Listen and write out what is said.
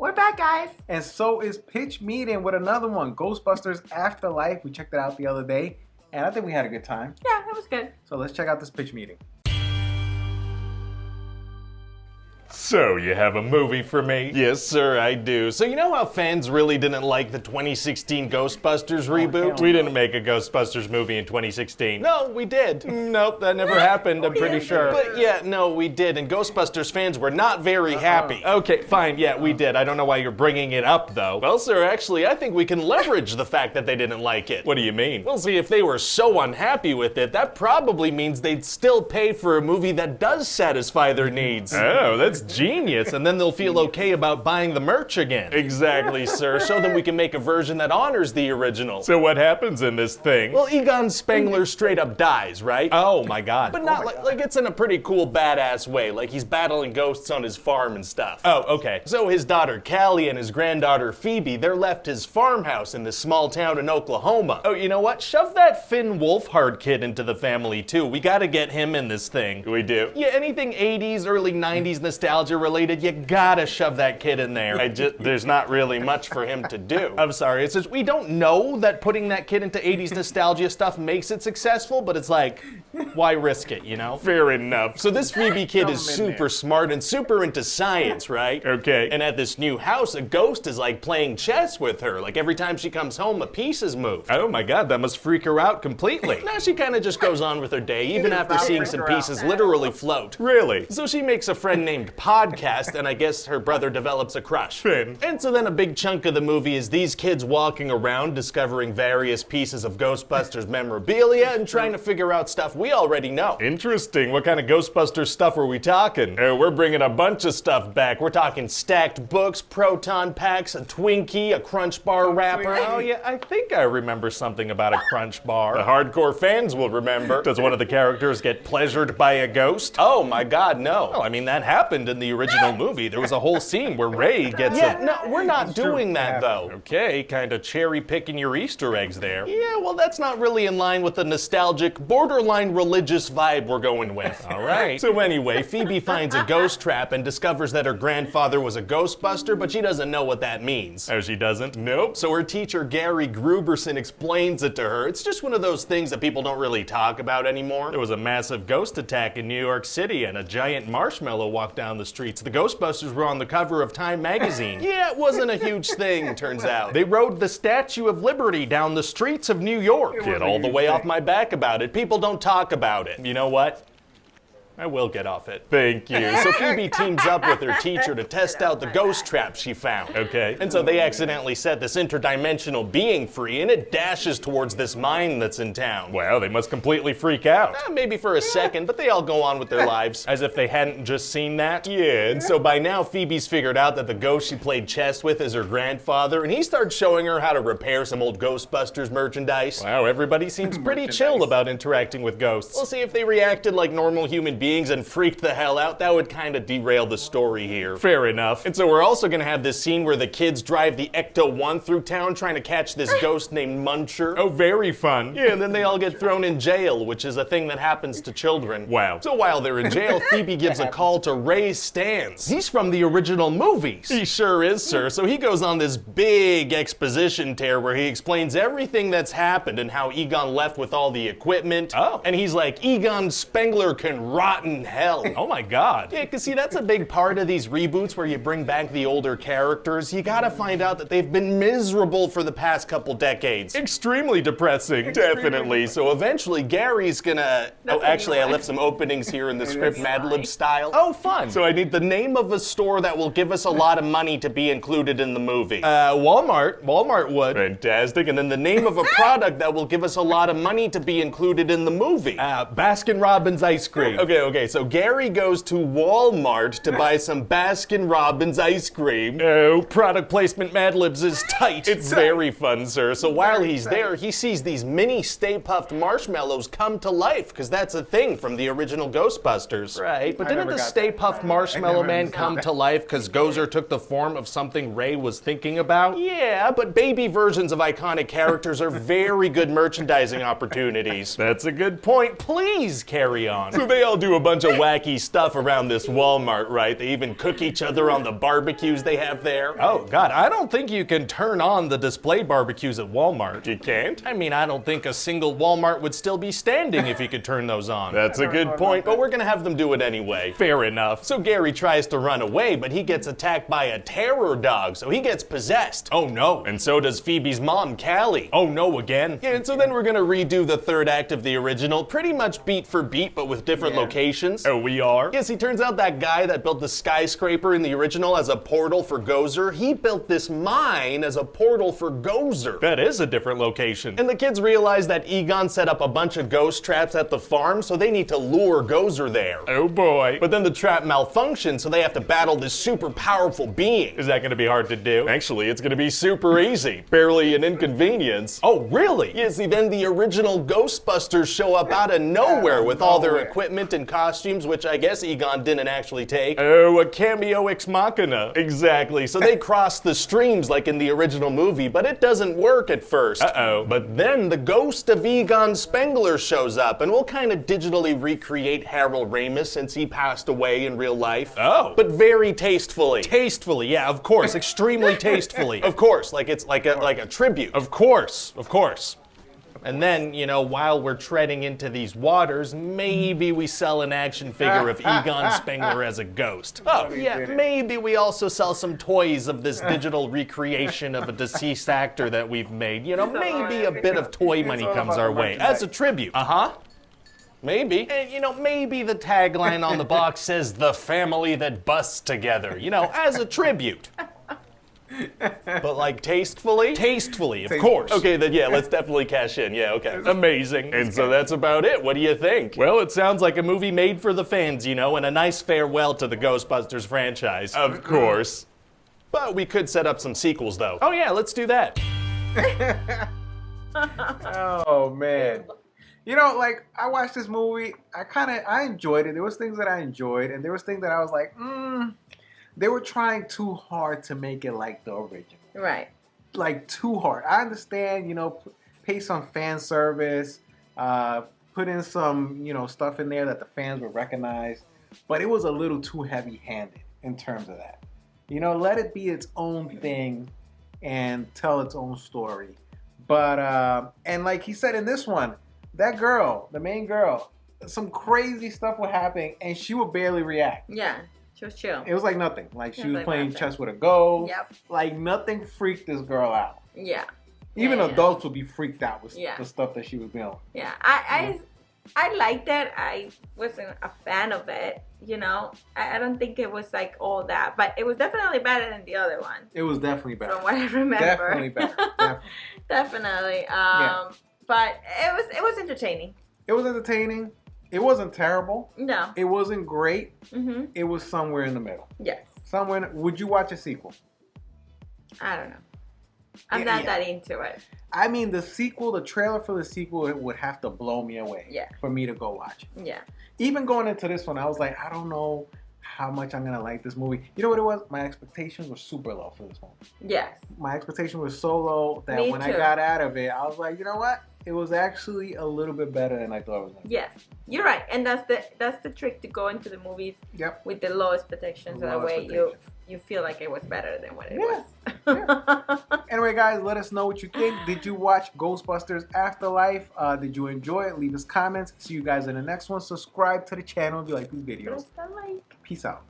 We're back, guys. And so is Pitch Meeting with another one, Ghostbusters Afterlife. We checked it out the other day, and I think we had a good time. Yeah, it was good. So let's check out this pitch meeting. So, you have a movie for me? Yes, sir, I do. So you know how fans really didn't like the 2016 Ghostbusters reboot? We didn't make a Ghostbusters movie in 2016. No, we did. Nope, that never happened, I'm pretty sure. But yeah, no, we did, and Ghostbusters fans were not very happy. Okay, fine, yeah, we did. I don't know why you're bringing it up, though. Well, sir, actually, I think we can leverage the fact that they didn't like it. What do you mean? Well, see, if they were so unhappy with it, that probably means they'd still pay for a movie that does satisfy their needs. Oh, that's genius. And then they'll feel okay about buying the merch again. Exactly, Sir, so that we can make a version that honors the original. So what happens in this thing? Well, Egon Spengler straight up dies, right? Oh my god. But not like it's in a pretty cool badass way, like he's battling ghosts on his farm and stuff. Oh, okay. So his daughter Callie and his granddaughter Phoebe, they're left his farmhouse in this small town in Oklahoma. Oh, you know what? Shove that Finn Wolfhard kid into the family too. We gotta get him in this thing. We do? Yeah, anything 80s, early 90s nostalgia related, you gotta shove that kid in there. There's not really much for him to do. I'm sorry, it's just, we don't know that putting that kid into 80s nostalgia stuff makes it successful, but it's like, why risk it, you know? Fair enough. So this Phoebe kid is super smart and super into science, right? Okay. And at this new house, a ghost is like playing chess with her. Like every time she comes home, a piece is moved. Oh my god, that must freak her out completely. Now she kind of just goes on with her day, even after seeing some pieces literally float. Really? So she makes a friend named Podcast, and I guess her brother develops a crush. Finn. And so then a big chunk of the movie is these kids walking around discovering various pieces of Ghostbusters memorabilia and trying to figure out stuff we already know. Interesting. What kind of Ghostbusters stuff are we talking? We're bringing a bunch of stuff back. We're talking stacked books, proton packs, a Twinkie, a Crunch Bar wrapper. Oh yeah, I think I remember something about a Crunch Bar. The hardcore fans will remember. Does one of the characters get pleasured by a ghost? Oh my god, no. Well, I mean, that happened in the original movie. There was a whole scene where Ray gets No, we're not doing that though. Okay, kind of cherry picking your Easter eggs there. Yeah, well, that's not really in line with the nostalgic, borderline religious vibe we're going with. All right. So anyway, Phoebe finds a ghost trap and discovers that her grandfather was a Ghostbuster, but she doesn't know what that means. Oh, she doesn't? Nope. So her teacher, Gary Gruberson, explains it to her. It's just one of those things that people don't really talk about anymore. There was a massive ghost attack in New York City and a giant marshmallow walked down the streets. The Ghostbusters were on the cover of Time magazine. Yeah, it wasn't a huge thing, turns out. They rode the Statue of Liberty down the streets of New York. Get all the way off my back about it. People don't talk about it. You know what? I will get off it. Thank you. So Phoebe teams up with her teacher to test out the ghost trap she found. Okay. And so they accidentally set this interdimensional being free, and it dashes towards this mine that's in town. Well, they must completely freak out. Maybe for a second, but they all go on with their lives. As if they hadn't just seen that? Yeah, and so by now Phoebe's figured out that the ghost she played chess with is her grandfather, and he starts showing her how to repair some old Ghostbusters merchandise. Wow, everybody seems pretty chill about interacting with ghosts. We'll see if they reacted like normal human beings and freaked the hell out. That would kind of derail the story here. Fair enough. And so we're also gonna have this scene where the kids drive the Ecto-1 through town trying to catch this ghost named Muncher. Oh, very fun. Yeah, and then they all get thrown in jail, which is a thing that happens to children. Wow. So while they're in jail, Phoebe gives a call to Ray Stantz. He's from the original movies. He sure is, sir. So he goes on this big exposition tear where he explains everything that's happened and how Egon left with all the equipment. Oh. And he's like, Egon Spengler can rot in hell. Oh my god. Yeah, because see, that's a big part of these reboots where you bring back the older characters. You gotta find out that they've been miserable for the past couple decades. Extremely depressing. Definitely. So eventually Gary's gonna... Oh, actually, I left some openings here in the script Mad Lib style. Oh, fun. So I need the name of a store that will give us a lot of money to be included in the movie. Walmart. Walmart would. Fantastic. And then the name of a product that will give us a lot of money to be included in the movie. Baskin Robbins ice cream. Okay, so Gary goes to Walmart to buy some Baskin Robbins ice cream. Oh, product placement Mad Libs is tight. It's very fun, sir. So while he's there, he sees these mini Stay Puft marshmallows come to life, because that's a thing from the original Ghostbusters. Right, but didn't the Stay Puft Marshmallow Man come to life because Gozer took the form of something Ray was thinking about? Yeah, but baby versions of iconic characters are very good merchandising opportunities. That's a good point. Please carry on. So they all do do a bunch of wacky stuff around this Walmart, right? They even cook each other on the barbecues they have there. Oh, God, I don't think you can turn on the display barbecues at Walmart. You can't? I mean, I don't think a single Walmart would still be standing if you could turn those on. That's a good point, but we're gonna have them do it anyway. Fair enough. So Gary tries to run away, but he gets attacked by a terror dog, so he gets possessed. Oh, no. And so does Phoebe's mom, Callie. Oh, no, again? Yeah, and so then we're gonna redo the third act of the original, pretty much beat for beat, but with different locations. Oh, we are? Yes, he turns out that guy that built the skyscraper in the original as a portal for Gozer, he built this mine as a portal for Gozer. That is a different location. And the kids realize that Egon set up a bunch of ghost traps at the farm, so they need to lure Gozer there. Oh, boy. But then the trap malfunctions, so they have to battle this super powerful being. Is that going to be hard to do? Actually, it's gonna be super easy. Barely an inconvenience. Oh, really? Yeah, see, then the original Ghostbusters show up out of nowhere with all their equipment and costumes, which I guess Egon didn't actually take. Oh, a cameo ex machina. Exactly, so they cross the streams like in the original movie, but it doesn't work at first. Uh-oh. But then the ghost of Egon Spengler shows up, and we'll kind of digitally recreate Harold Ramis since he passed away in real life. Oh. But very tastefully. Tastefully, yeah, of course. Extremely tastefully. Of course, like it's like a tribute. Of course, of course. And then, you know, while we're treading into these waters, maybe we sell an action figure of Egon Spengler as a ghost. Oh, yeah, maybe we also sell some toys of this digital recreation of a deceased actor that we've made. You know, maybe a bit of toy money comes our way as a tribute. Uh-huh. Maybe. And, you know, maybe the tagline on the box says, "The family that busts together," you know, as a tribute. But like tastefully? Tastefully, of course. Okay, then yeah, let's definitely cash in. Yeah, okay. Amazing. And so that's about it. What do you think? Well, it sounds like a movie made for the fans, you know, and a nice farewell to the Ghostbusters franchise. Of course. But we could set up some sequels, though. Oh yeah, let's do that. Oh man. You know, like I watched this movie, I enjoyed it. There was things that I enjoyed, and there was things that I was like, they were trying too hard to make it like the original. Right. Like too hard. I understand, you know, pay some fan service, put in some, you know, stuff in there that the fans would recognize, but it was a little too heavy-handed in terms of that. You know, let it be its own thing and tell its own story. But and like he said in this one, that girl, the main girl, some crazy stuff would happen and she would barely react. Yeah. She was chill. It was like nothing. Like she was like playing nothing. chess with a ghost. Yep. Like nothing freaked this girl out. Yeah. Even Yeah. adults would be freaked out with Yeah. the stuff that she was doing. Yeah. I liked it. I wasn't a fan of it. You know, I don't think it was like all that, but it was definitely better than the other one. It was definitely better. From what I remember. Definitely better. Definitely. Definitely. But it was entertaining. It was entertaining. It wasn't terrible. No. It wasn't great. Mm-hmm. It was somewhere in the middle. Yes. Somewhere. Would you watch a sequel? I don't know. I'm Yeah, not yeah. that into it. I mean, the trailer for the sequel, it would have to blow me away. Yeah. For me to go watch it. Yeah. Even going into this one, I was like, I don't know how much I'm gonna like this movie. You know what it was? My expectations were super low for this one. Yes. My expectation was so low that Me when I too. got out of it, I was like, you know what? It was actually a little bit better than I thought it was gonna be. Yes. You're right. And that's the trick to go into the movies Yep. with the low expectations, so that Low way expectations. you feel like it was better than what it Yeah. was. Anyway, guys, let us know what you think. Did you watch Ghostbusters Afterlife? Did you enjoy it? Leave us comments. See you guys in the next one. Subscribe to the channel if you like these videos. Just a like. Peace out.